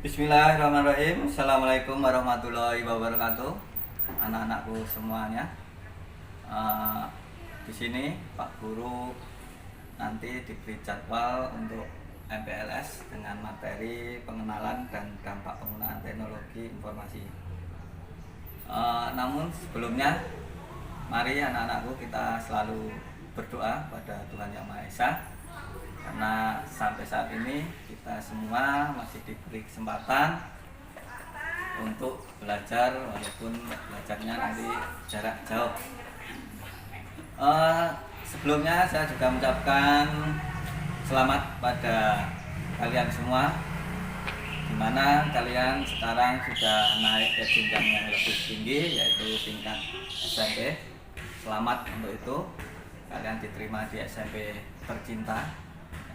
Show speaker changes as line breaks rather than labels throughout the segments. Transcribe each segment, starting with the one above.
Bismillahirrahmanirrahim. Assalamualaikum warahmatullahi wabarakatuh. Anak-anakku semuanya. Di sini Pak Guru nanti diberi jadwal untuk MPLS dengan materi pengenalan dan dampak penggunaan teknologi informasi. Namun sebelumnya, mari anak-anakku kita selalu berdoa pada Tuhan Yang Maha Esa. Karena sampai saat ini kita semua masih diberi kesempatan untuk belajar, walaupun belajarnya nanti jarak jauh. Sebelumnya saya juga mengucapkan selamat pada kalian semua, dimana kalian sekarang sudah naik ke jenjang yang lebih tinggi, yaitu tingkat SMP. Selamat untuk itu, kalian diterima di SMP tercinta,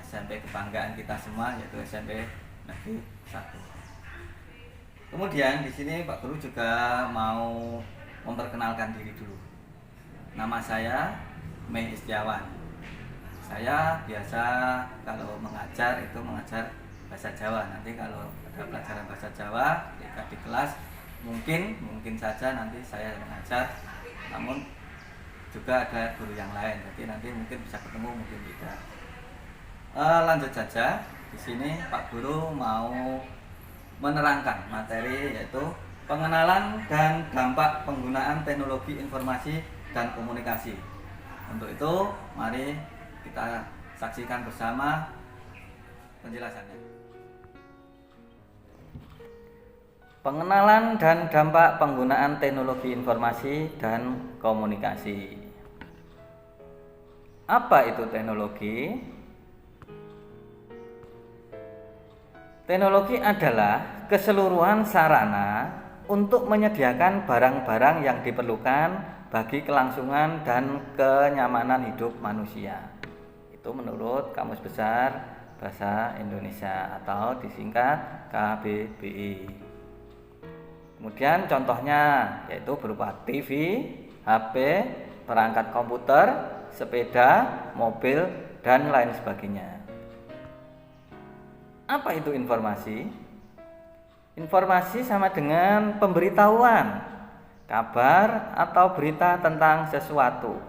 SMP kebanggaan kita semua, yaitu SMP Negeri 1. Kemudian di sini Pak Guru juga mau memperkenalkan diri dulu. Nama saya Mei Istiawan. Saya biasa kalau mengajar itu mengajar bahasa Jawa. Nanti kalau ada pelajaran bahasa Jawa ketika di kelas mungkin saja nanti saya mengajar, namun juga ada guru yang lain. Jadi nanti mungkin bisa ketemu, mungkin tidak. Lanjut saja. Di sini Pak Guru mau menerangkan materi, yaitu pengenalan dan dampak penggunaan teknologi informasi dan komunikasi. Untuk itu, mari kita saksikan bersama penjelasannya. Pengenalan dan dampak penggunaan teknologi informasi dan komunikasi. Apa itu teknologi? Teknologi adalah keseluruhan sarana untuk menyediakan barang-barang yang diperlukan bagi kelangsungan dan kenyamanan hidup manusia. Itu menurut Kamus Besar Bahasa Indonesia atau disingkat KBBI. Kemudian contohnya yaitu berupa TV, HP, perangkat komputer, sepeda, mobil, dan lain sebagainya. Apa itu informasi? Informasi sama dengan pemberitahuan, kabar atau berita tentang sesuatu.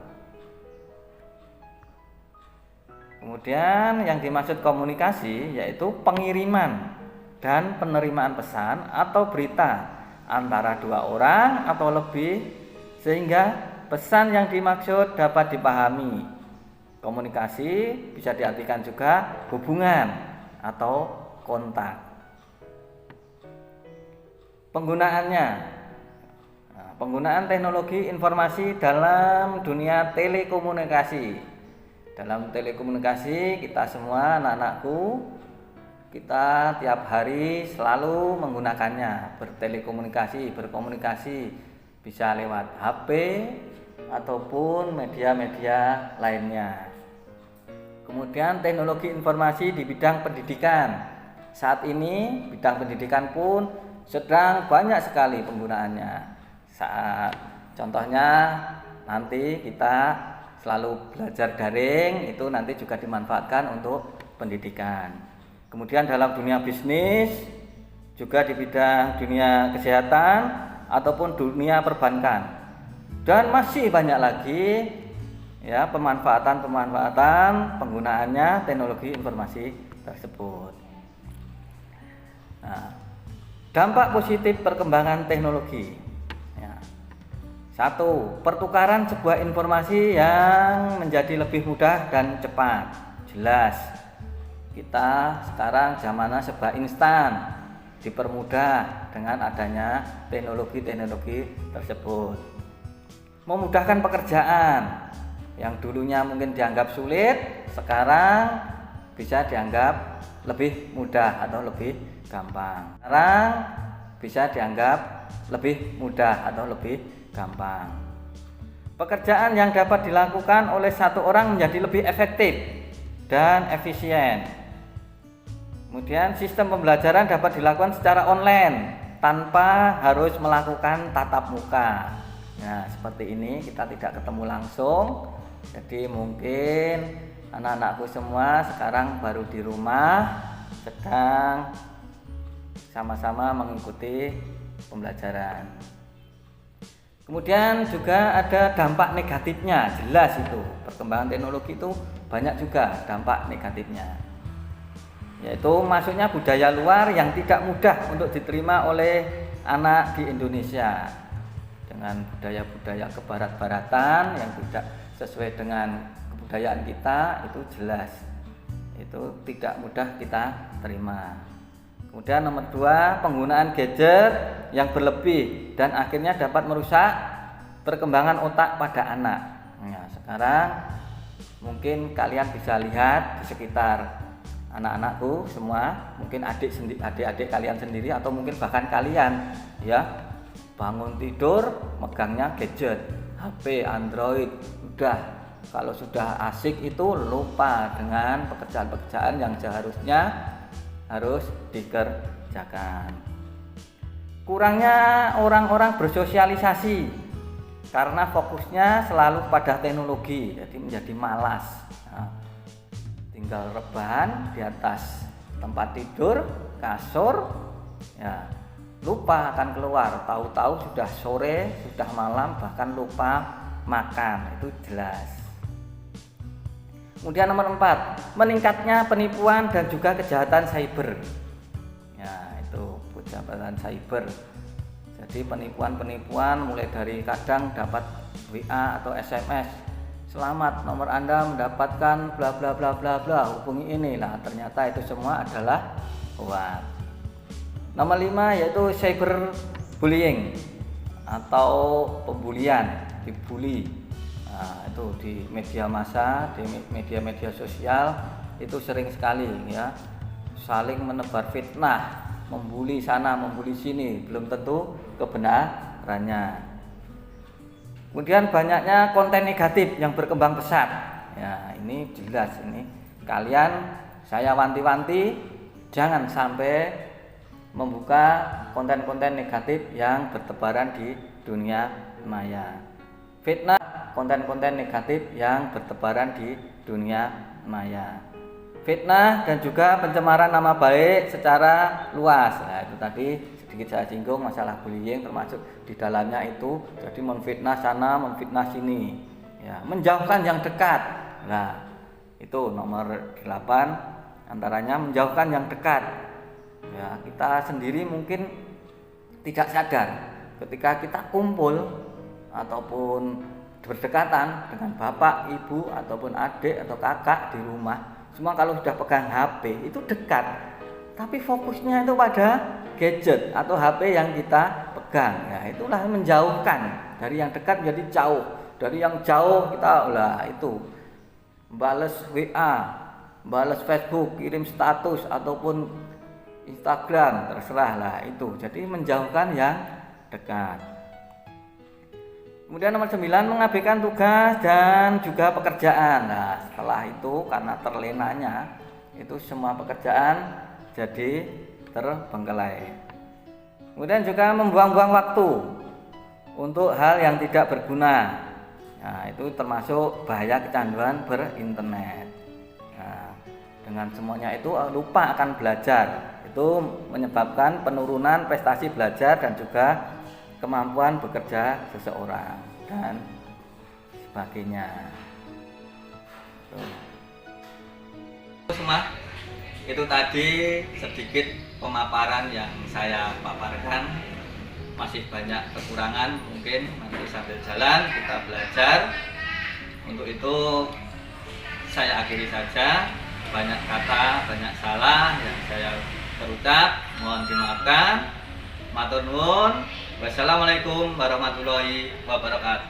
Kemudian yang dimaksud komunikasi yaitu pengiriman dan penerimaan pesan atau berita antara dua orang atau lebih, sehingga pesan yang dimaksud dapat dipahami. Komunikasi bisa diartikan juga hubungan atau kontak. Penggunaannya, penggunaan teknologi informasi dalam dunia telekomunikasi. Dalam telekomunikasi kita semua anak-anakku, kita tiap hari selalu menggunakannya, berkomunikasi bisa lewat HP ataupun media-media lainnya. Kemudian teknologi informasi di bidang pendidikan. Saat ini bidang pendidikan pun sedang banyak sekali penggunaannya. Contohnya nanti kita selalu belajar daring, itu nanti juga dimanfaatkan untuk pendidikan. Kemudian dalam dunia bisnis, juga di bidang dunia kesehatan ataupun dunia perbankan. Dan masih banyak lagi ya pemanfaatan penggunaannya teknologi informasi tersebut. Nah, dampak positif perkembangan teknologi. Ya. 1. Pertukaran sebuah informasi yang menjadi lebih mudah dan cepat. Jelas, kita sekarang zamannya serba instan, dipermudah dengan adanya teknologi tersebut. Memudahkan pekerjaan yang dulunya mungkin dianggap sulit, sekarang bisa dianggap lebih mudah atau lebih gampang. Sekarang bisa dianggap lebih mudah atau lebih gampang. Pekerjaan yang dapat dilakukan oleh satu orang menjadi lebih efektif dan efisien. Kemudian sistem pembelajaran dapat dilakukan secara online tanpa harus melakukan tatap muka. Nah, seperti ini kita tidak ketemu langsung. Jadi mungkin anak-anakku semua sekarang baru di rumah, sedang sama-sama mengikuti pembelajaran. Kemudian juga ada dampak negatifnya, jelas itu. Perkembangan teknologi itu banyak juga dampak negatifnya. Yaitu masuknya budaya luar yang tidak mudah untuk diterima oleh anak di Indonesia. Dengan budaya-budaya kebarat-baratan yang tidak sesuai dengan kebudayaan kita, itu jelas. Itu tidak mudah kita terima. Kemudian nomor 2, penggunaan gadget yang berlebih dan akhirnya dapat merusak perkembangan otak pada anak. Nah, sekarang mungkin kalian bisa lihat di sekitar anak-anakku semua, mungkin adik-adik kalian sendiri atau mungkin bahkan kalian ya, bangun tidur megangnya gadget, HP, Android. Kalau sudah asik itu lupa dengan pekerjaan-pekerjaan yang seharusnya harus dikerjakan. Kurangnya orang-orang bersosialisasi karena fokusnya selalu pada teknologi, jadi menjadi malas. Nah, tinggal rebahan di atas tempat tidur, kasur, ya lupa akan keluar. Tahu-tahu sudah sore, sudah malam, bahkan lupa makan, itu jelas. Kemudian nomor 4, meningkatnya penipuan dan juga kejahatan cyber. Ya, itu kejahatan cyber. Jadi penipuan-penipuan mulai dari kadang dapat WA atau SMS. Selamat, nomor Anda mendapatkan bla bla bla bla bla, hubungi ini. Lah, ternyata itu semua adalah hoax. Nomor 5 yaitu cyberbullying atau pembulian, dibully. Nah, itu di media massa, di media-media sosial itu sering sekali ya, saling menebar fitnah, membuli sana, membuli sini, belum tentu kebenarannya. Kemudian banyaknya konten negatif yang berkembang pesat. Ya, ini jelas ini. Kalian saya wanti-wanti jangan sampai membuka konten-konten negatif yang bertebaran di dunia maya. Fitnah, konten-konten negatif yang bertebaran di dunia maya. Fitnah dan juga pencemaran nama baik secara luas. Nah, itu tadi sedikit saya singgung masalah bullying, termasuk di dalamnya itu jadi memfitnah sana, memfitnah sini. Ya, menjauhkan yang dekat. Nah, itu nomor 8 antaranya menjauhkan yang dekat. Ya, kita sendiri mungkin tidak sadar ketika kita kumpul ataupun berdekatan dengan bapak, ibu, ataupun adik atau kakak di rumah, semua kalau sudah pegang HP itu dekat, tapi fokusnya itu pada gadget atau HP yang kita pegang. Ya, itulah menjauhkan dari yang dekat menjadi jauh, dari yang jauh kita itu balas WA, balas Facebook, kirim status ataupun Instagram, terserah lah itu. Jadi menjauhkan yang dekat. Kemudian nomor 9, mengabaikan tugas dan juga pekerjaan. Nah, setelah itu karena terlenanya itu semua pekerjaan jadi terbengkelai. Kemudian juga membuang-buang waktu untuk hal yang tidak berguna. Nah, itu termasuk bahaya kecanduan berinternet. Nah, dengan semuanya itu lupa akan belajar. Itu menyebabkan penurunan prestasi belajar dan juga kemampuan bekerja seseorang dan sebagainya. Semua itu tadi sedikit pemaparan yang saya paparkan. Masih banyak kekurangan, mungkin nanti sambil jalan kita belajar. Untuk itu saya akhiri saja. Banyak kata, banyak salah yang saya terucap, mohon dimaafkan. Matur nuwun. Wassalamualaikum warahmatullahi wabarakatuh.